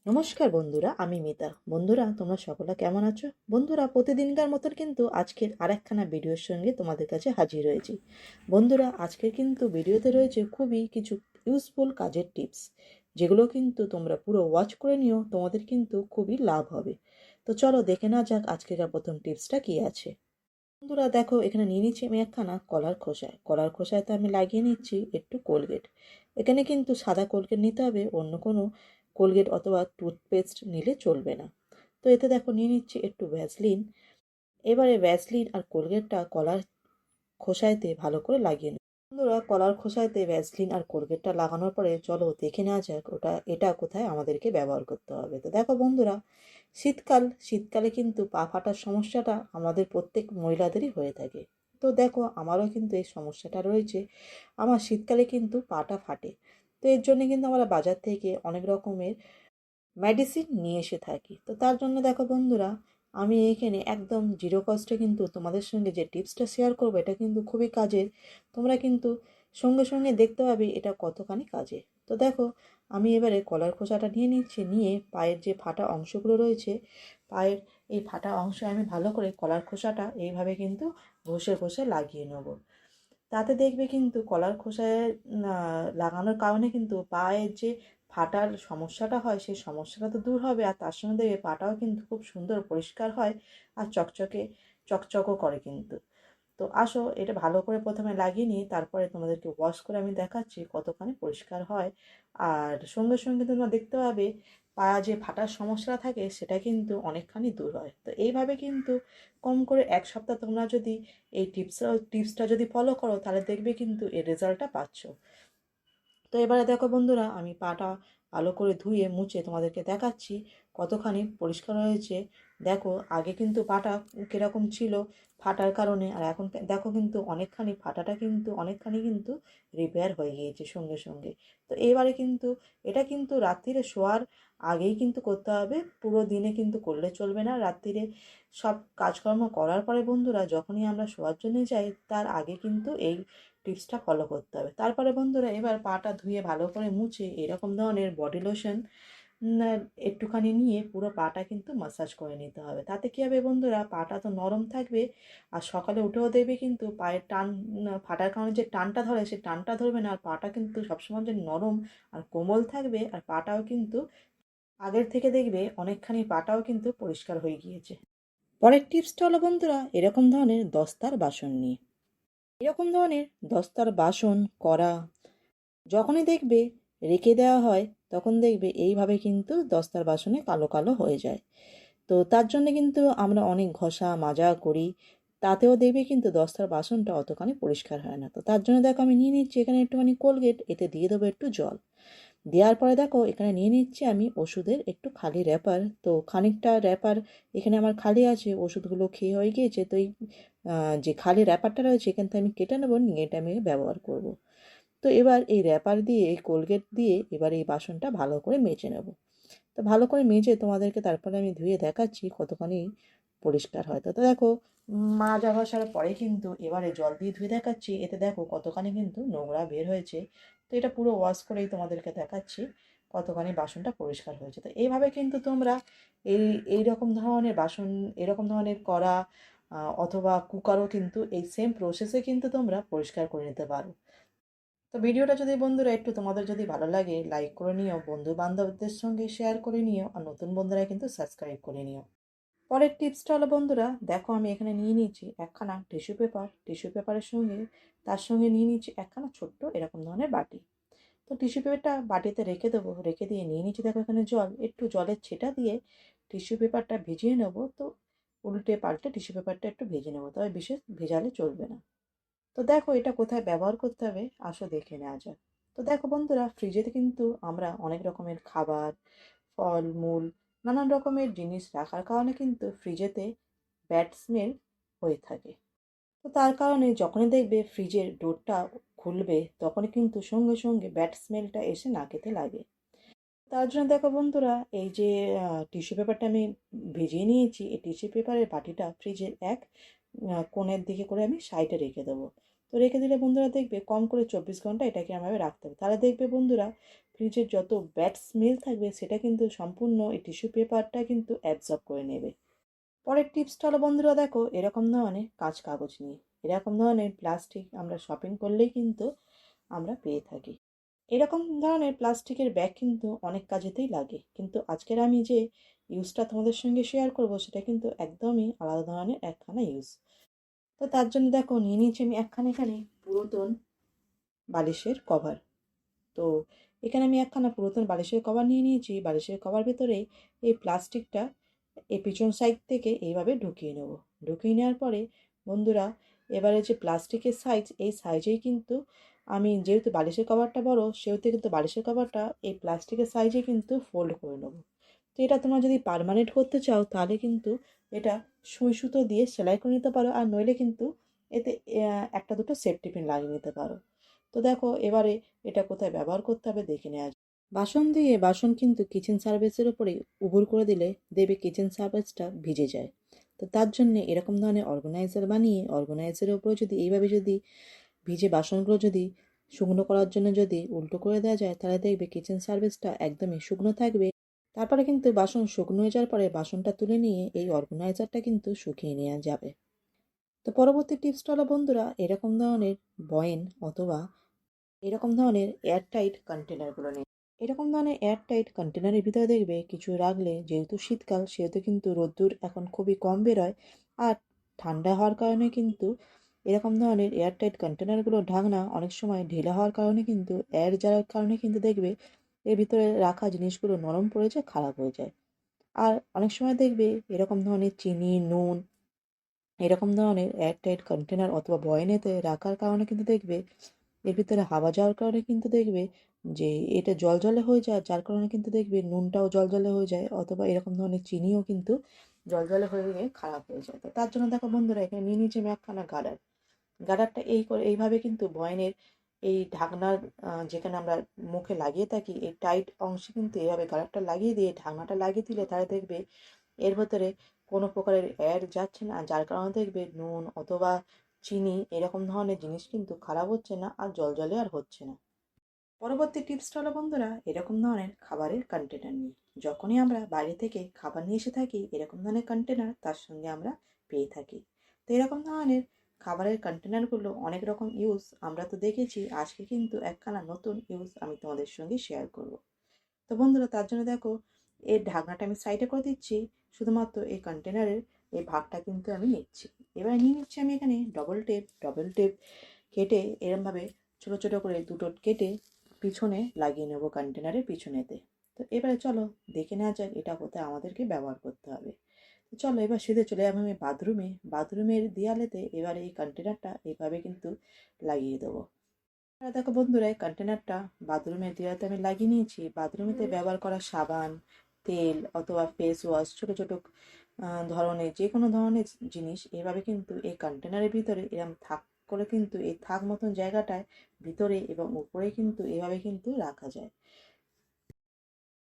নমস্কার বন্ধুরা, আমি মিতা। বন্ধুরা, তোমরা সকলে কেমন আছো? বন্ধুরা, প্রতিদিনকার মতন কিন্তু আজকের আরেকখানা ভিডিওর সঙ্গে তোমাদের কাছে হাজির হয়েছি। বন্ধুরা, আজকের কিন্তু ভিডিওতে রয়েছে খুবই কিছু ইউজফুল কাজের টিপস, যেগুলো কিন্তু তোমরা পুরো ওয়াচ করে নিও, তোমাদের কিন্তু খুবই লাভ হবে। তো চলো দেখে না যাক আজকের প্রথম টিপসটা কি আছে। বন্ধুরা দেখো, এখানে নিয়ে নিচ্ছি আমি একখানা কলার খোসায় তো আমি লাগিয়ে নিচ্ছি একটু কোলগেট। এখানে কিন্তু সাদা কোলগেট নিতে হবে, অন্য কোনো কোলগেট অথবা টুথপেস্ট নিলে চলবে না। তো এতে দেখো নিয়ে নিচ্ছি একটু ভ্যাসলিন। এবারে ভ্যাসলিন আর কোলগেটটা কলার খোসাইতে ভালো করে লাগিয়ে নেব। বন্ধুরা, কলার খোসাইতে ভ্যাসলিন আর কোলগেটটা লাগানোর পরে চলো দেখে নেওয়া যাক এটা কোথায় আমাদেরকে ব্যবহার করতে হবে। তো দেখো বন্ধুরা, শীতকালে কিন্তু পা ফাটার সমস্যাটা আমাদের প্রত্যেক মহিলাদেরই হয়ে থাকে। তো দেখো, আমারও কিন্তু এই সমস্যাটা রয়েছে। আমার শীতকালে কিন্তু পাটা ফাটে। তো এর জন্য কিন্তু আমরা বাজার থেকে অনেক রকমের মেডিসিন নিয়ে এসে থাকি। তো তার জন্য দেখো বন্ধুরা, আমি এখানে একদম জিরো কস্টে কিন্তু তোমাদের সঙ্গে যে টিপসটা শেয়ার করবো, এটা কিন্তু খুবই কাজের। তোমরা কিন্তু সঙ্গে সঙ্গে দেখতে পাবে এটা কতখানি কাজে। তো দেখো, আমি এবারে কলার খোসাটা নিয়ে নিচ্ছি, নিয়ে পায়ের যে ফাটা অংশগুলো রয়েছে, পায়ের এই ফাটা অংশে আমি ভালো করে কলার খোসাটা এইভাবে কিন্তু ঘষে ঘষে লাগিয়ে নেব। তাতে দেখবে কিন্তু কলার খোসায় লাগানোর কারণে কিন্তু পায়ের যে ফাটার সমস্যাটা হয়, সেই সমস্যাটা তো দূর হবে, আর তার সঙ্গে দেখবে পাটাও কিন্তু খুব সুন্দর পরিষ্কার হয় আর চকচকও করে কিন্তু। তো আসো, এটা ভালো করে প্রথমে লাগিয়ে নিই, তারপরে তোমাদেরকে ওয়াশ করে আমি দেখাচ্ছি কতখানি পরিষ্কার হয়। আর সঙ্গে সঙ্গে তোমরা দেখতে পাবে পা যে ফাটার সমস্যা থাকে সেটা কিন্তু অনেকখানি দূর হয়। তো এইভাবে কিন্তু কম করে 1 সপ্তাহ তোমরা যদি এই টিপসটা যদি ফলো করো, তাহলে দেখবে কিন্তু এর রেজাল্টটা পাচ্ছ। তো এবারে দেখো বন্ধুরা, আমি পাটা ভালো করে ধুয়ে মুছে তোমাদেরকে দেখাচ্ছি কতখানি পরিষ্কার হয়েছে। দেখো, আগে কিন্তু পাটা কীরকম ছিল ফাটার কারণে, আর এখন দেখো কিন্তু অনেকখানি কিন্তু রিপেয়ার হয়ে গিয়েছে সঙ্গে সঙ্গে। তো এবারে কিন্তু এটা কিন্তু রাত্রিরে শোয়ার আগেই কিন্তু করতে হবে, পুরো দিনে কিন্তু করলে চলবে না। রাত্রিরে সব কাজকর্ম করার পরে বন্ধুরা, যখনই আমরা শোয়ার জন্য যাই, তার আগে কিন্তু এই টিপসটা ফলো করতে হবে। তারপরে বন্ধুরা, এবার পাটা ধুয়ে ভালো করে মুছে এরকম ধরনের বডি লোশন একটুখানি নিয়ে পুরো পাটা কিন্তু মাসাজ করে নিতে হবে। তাতে কী হবে বন্ধুরা, পাটা তো নরম থাকবে, আর সকালে উঠেও দেখবে কিন্তু পায়ের টান ফাটার কারণে যে টানটা ধরে, সে টানটা ধরবে না, আর পাটা কিন্তু সবসময় যে নরম আর কোমল থাকবে, আর পাটাও কিন্তু আগের থেকে দেখবে অনেকখানি পাটাও কিন্তু পরিষ্কার হয়ে গিয়েছে। পরের টিপসটা হলো বন্ধুরা, এরকম ধরনের দস্তার বাসন নিয়ে। এরকম ধরনের দস্তার বাসন কড়া যখনই দেখবে রেখে দেওয়া হয়, তখন দেখবে এইভাবে কিন্তু দস্তার বাসনে কালো কালো হয়ে যায়। তো তার জন্য কিন্তু আমরা অনেক ঘষা মাজা করি, তাতেও দেখবে কিন্তু দস্তার বাসনটা অতখানি পরিষ্কার হয় না। তো তার জন্য দেখো, আমি নিয়ে নিচ্ছি এখানে একটুখানি কোলগেট, এতে দিয়ে দেবো একটু জল। দেওয়ার পরে দেখো, এখানে নিয়ে নিচ্ছি আমি ওষুধের একটু খালি র্যাপার। তো খানিকটা র্যাপার এখানে আমার খালি আছে, ওষুধগুলো খেয়ে হয়ে গিয়েছে। তো এই যে খালি র্যাপারটা রয়েছে, এখান থেকে আমি কেটে নেবো, নিয়ে এটা আমি ব্যবহার করব। তো এবার এই র্যাপার দিয়ে, এই কোলগেট দিয়ে এবার এই বাসনটা ভালো করে মেজে নেব। তো ভালো করে মেজে তোমাদেরকে তারপরে আমি ধুয়ে দেখাচ্ছি কতখানি পরিষ্কার হয়। তো তো দেখো, মাজা ঘষার পরে কিন্তু এবারে জল দিয়ে ধুয়ে দেখাচ্ছি, এতে দেখো কতখানি কিন্তু নোংরা বের হয়েছে। তো এটা পুরো ওয়াশ করেই তোমাদেরকে দেখাচ্ছি কতখানি বাসনটা পরিষ্কার হয়েছে। তো এইভাবে কিন্তু তোমরা এই এইরকম ধরনের বাসন, এরকম ধরনের কড়া অথবা কুকারও কিন্তু এই সেম প্রসেসে কিন্তু তোমরা পরিষ্কার করে নিতে পারো। তো ভিডিওটা যদি বন্ধুরা একটু তোমাদের যদি ভালো লাগে, লাইক করে নিও, বন্ধু বান্ধবদের সঙ্গে শেয়ার করে নিও, আর নতুন বন্ধুরা কিন্তু সাবস্ক্রাইব করে নিও। পরের টিপসটা হলো বন্ধুরা, দেখো আমি এখানে নিয়ে নিয়েছি একখানা টিস্যু পেপারের সঙ্গে তার সঙ্গে নিয়ে নিয়েছি একখানা ছোট্ট এরকম ধরনের বাটি। তো টিস্যু পেপারটা বাটিতে রেখে দেবো, রেখে দিয়ে নিয়ে নিচ্ছি দেখো এখানে জল, একটু জলের ছিটা দিয়ে টিস্যু পেপারটা ভিজিয়ে নেবো। তো উল্টে পাল্টে টিস্যু পেপারটা একটু ভেজে নেবো, তবে বিশেষ ভেজালে চলবে না। তো দেখো, এটা কোথায় ব্যবহার করতে হবে আসো দেখে নেওয়া যাক। তো দেখো বন্ধুরা, ফ্রিজেতে কিন্তু আমরা অনেক রকমের খাবার, ফল মূল, নানান রকমের জিনিস রাখার কারণে কিন্তু ফ্রিজেতে ব্যাড স্মেল হয়ে থাকে। তো তার কারণে যখনই দেখবে ফ্রিজের ডোরটা খুলবে, তখনই কিন্তু সঙ্গে সঙ্গে ব্যাড স্মেলটা এসে নাকেতে লাগে। তার জন্য দেখো বন্ধুরা, এই যে টিস্যু পেপারটা আমি ভিজিয়ে নিয়েছি, এই টিস্যু পেপারের বাটিটা ফ্রিজের এক কোণের দিকে করে আমি সাইডে রেখে দেবো। তো রেখে দিলে বন্ধুরা দেখবে কম করে 24 ঘন্টা এটাকে এরমভাবে রাখতে হবে। তাহলে দেখবে বন্ধুরা ফ্রিজের যত ব্যাড স্মেল থাকবে সেটা কিন্তু সম্পূর্ণ এই টিস্যু পেপারটা কিন্তু অ্যাবজর্ব করে নেবে। পরের টিপসটা হলো বন্ধুরা দেখো এরকম ধরনের কাঁচ কাগজ নিয়ে, এরকম ধরনের প্লাস্টিক আমরা শপিং করলেই কিন্তু আমরা পেয়ে থাকি। এরকম ধরনের প্লাস্টিকের ব্যাগ কিন্তু অনেক কাজেতেই লাগে, কিন্তু আজকের আমি যে ইউজটা তোমাদের সঙ্গে শেয়ার করব সেটা কিন্তু একদমই আলাদা ধরনের একখানা ইউজ। তো তার জন্য দেখো নিয়ে নিয়েছি আমি একখানা এখানে পুরাতন বালিশের কভার। তো এখানে আমি একখানা পুরাতন বালিশের কভার নিয়ে নিয়েছি। বালিশের কভার ভেতরে এই প্লাস্টিকটা এই পিছন সাইড থেকে এইভাবে ঢুকিয়ে নেব। ঢুকিয়ে নেওয়ার পরে বন্ধুরা এবারে যে প্লাস্টিকের সাইজ, এই সাইজেই কিন্তু আমি যেহেতু বালিশের কভারটা বড় সেহেতু কিন্তু বালিশের কভারটা এই প্লাস্টিকের সাইজে কিন্তু ফোল্ড করে নেব। তো এটা তোমরা যদি পার্মানেন্ট করতে চাও তাহলে কিন্তু এটা সুই সুতো দিয়ে সেলাই করে নিতে পারো, আর নইলে কিন্তু এতে একটা দুটো সেফটি পিন লাগিয়ে নিতে পারো। তো দেখো এবারে এটা কোথায় ব্যবহার করতে হবে দেখে নেওয়া যাক। বাসন দিয়ে বাসন কিন্তু কিচেন সার্ভিসের উপরে উবুর করে দিলে দেবে কিচেন সার্ভিসটা ভিজে যায়। তো তার জন্য এরকম ধরনের অর্গানাইজার বানিয়ে অর্গানাইজারের উপরে যদি এইভাবে যদি ভিজে বাসনগুলো যদি শুকনো করার জন্য যদি উল্টো করে দেওয়া যায় তাহলে দেখবে কিচেন সার্ভিসটা একদমই শুকনো থাকবে। তারপরে কিন্তু বাসন শুকনো হয়ে যাওয়ার পরে বাসনটা তুলে নিয়ে এই অর্গানাইজারটা কিন্তু শুকিয়ে নেওয়া যাবে। তো পরবর্তী টিপসটা হলো বন্ধুরা এরকম ধরনের বয়েন অথবা এরকম ধরনের এয়ারটাইট কন্টেনারগুলো নিয়ে, এরকম ধরনের এয়ারটাইট কন্টেনারের ভিতরে দেখবে কিছু রাখলে যেহেতু শীতকাল সেহেতু কিন্তু রোদ্দুর এখন খুবই কম বেরোয়, আর ঠান্ডা হওয়ার কারণে কিন্তু এরকম ধরনের এয়ারটাইট কন্টেনারগুলো ঢাকনা অনেক সময় ঢিলা হওয়ার কারণে কিন্তু এয়ার যাওয়ার কারণে কিন্তু দেখবে এর ভিতরে রাখা জিনিসগুলো নরম পড়ে যায়, খারাপ হয়ে যায়। আর অনেক সময় দেখবে এরকম ধরনের চিনি, নুন এরকম ধরনের এয়ারটাইট কন্টেনার অথবা বয়ানেতে রাখার কারণে কিন্তু দেখবে এর ভিতরে হাওয়া যাওয়ার কারণে কিন্তু দেখবে যে এটা জলজলে হয়ে যায়, যার কারণে কিন্তু দেখবে নুনটাও জলজলে হয়ে যায়, অথবা এরকম ধরনের চিনিও কিন্তু জলজলে হয়ে গিয়ে খারাপ হয়ে যায়। তো তার জন্য দেখো বন্ধুরা এখানে নিয়ে নিয়েছি আমি একখানা গার্ডার। গার্ডারটা এইভাবে কিন্তু বয়ানের এই ঢাকনার যেখানে আমরা মুখে লাগিয়ে থাকি এই টাইট অংশে কিন্তু এইভাবে গার্ডারটা লাগিয়ে দিয়ে ঢাকনাটা লাগিয়ে দিলে তাহলে দেখবে এর ভেতরে কোনো প্রকারের এয়ার যাচ্ছে না, যার কারণে দেখবে নুন অথবা চিনি এরকম ধরনের জিনিস কিন্তু খারাপ হচ্ছে না আর জলজলে আর হচ্ছে না। পরবর্তী টিপসটা হলো বন্ধুরা এরকম ধরনের খাবারের কন্টেনার নিয়ে, যখনই আমরা বাইরে থেকে খাবার নিয়ে এসে থাকি এরকম ধরনের কন্টেনার তার সঙ্গে আমরা পেয়ে থাকি। তো এরকম ধরনের খাবারের কন্টেনারগুলো অনেক রকম ইউজ আমরা তো দেখেছি, আজকে কিন্তু একখানা নতুন ইউজ আমি তোমাদের সঙ্গে শেয়ার করব। তো বন্ধুরা তার জন্য দেখো এর ঢাকনাটা আমি সাইডে করে দিচ্ছি, শুধুমাত্র এই কন্টেনারের এই ভাগটা কিন্তু আমি নিচ্ছি। এবার নিয়ে নিচ্ছি আমি এখানে ডবল টেপ কেটে এরমভাবে ছোটো ছোটো করে দুটো কেটে পিছনে লাগিয়ে নেবো কন্টেনারের পিছনেতে। তো এবারে চলো দেখে নেওয়া যাক এটা কোথায় আমাদেরকে ব্যবহার করতে হবে। তো চলো এবার সিধে চলে যাবো আমি বাথরুমের দেয়ালেতে এবার এই কন্টেনারটা এইভাবে কিন্তু লাগিয়ে দেবো। দেখো বন্ধুরা এই কন্টেনারটা বাথরুমের দেওয়াতে আমি লাগিয়ে নিয়েছি। বাথরুমেতে ব্যবহার করা সাবান, তেল অথবা ফেস ওয়াশ ছোটো ছোটো ধরনের যে কোনো ধরনের জিনিস এভাবে কিন্তু এই কন্টেনারের ভিতরে এরম থাক করে কিন্তু এই থাক মতন জায়গাটায় ভিতরে এবং উপরে কিন্তু এভাবে কিন্তু রাখা যায়।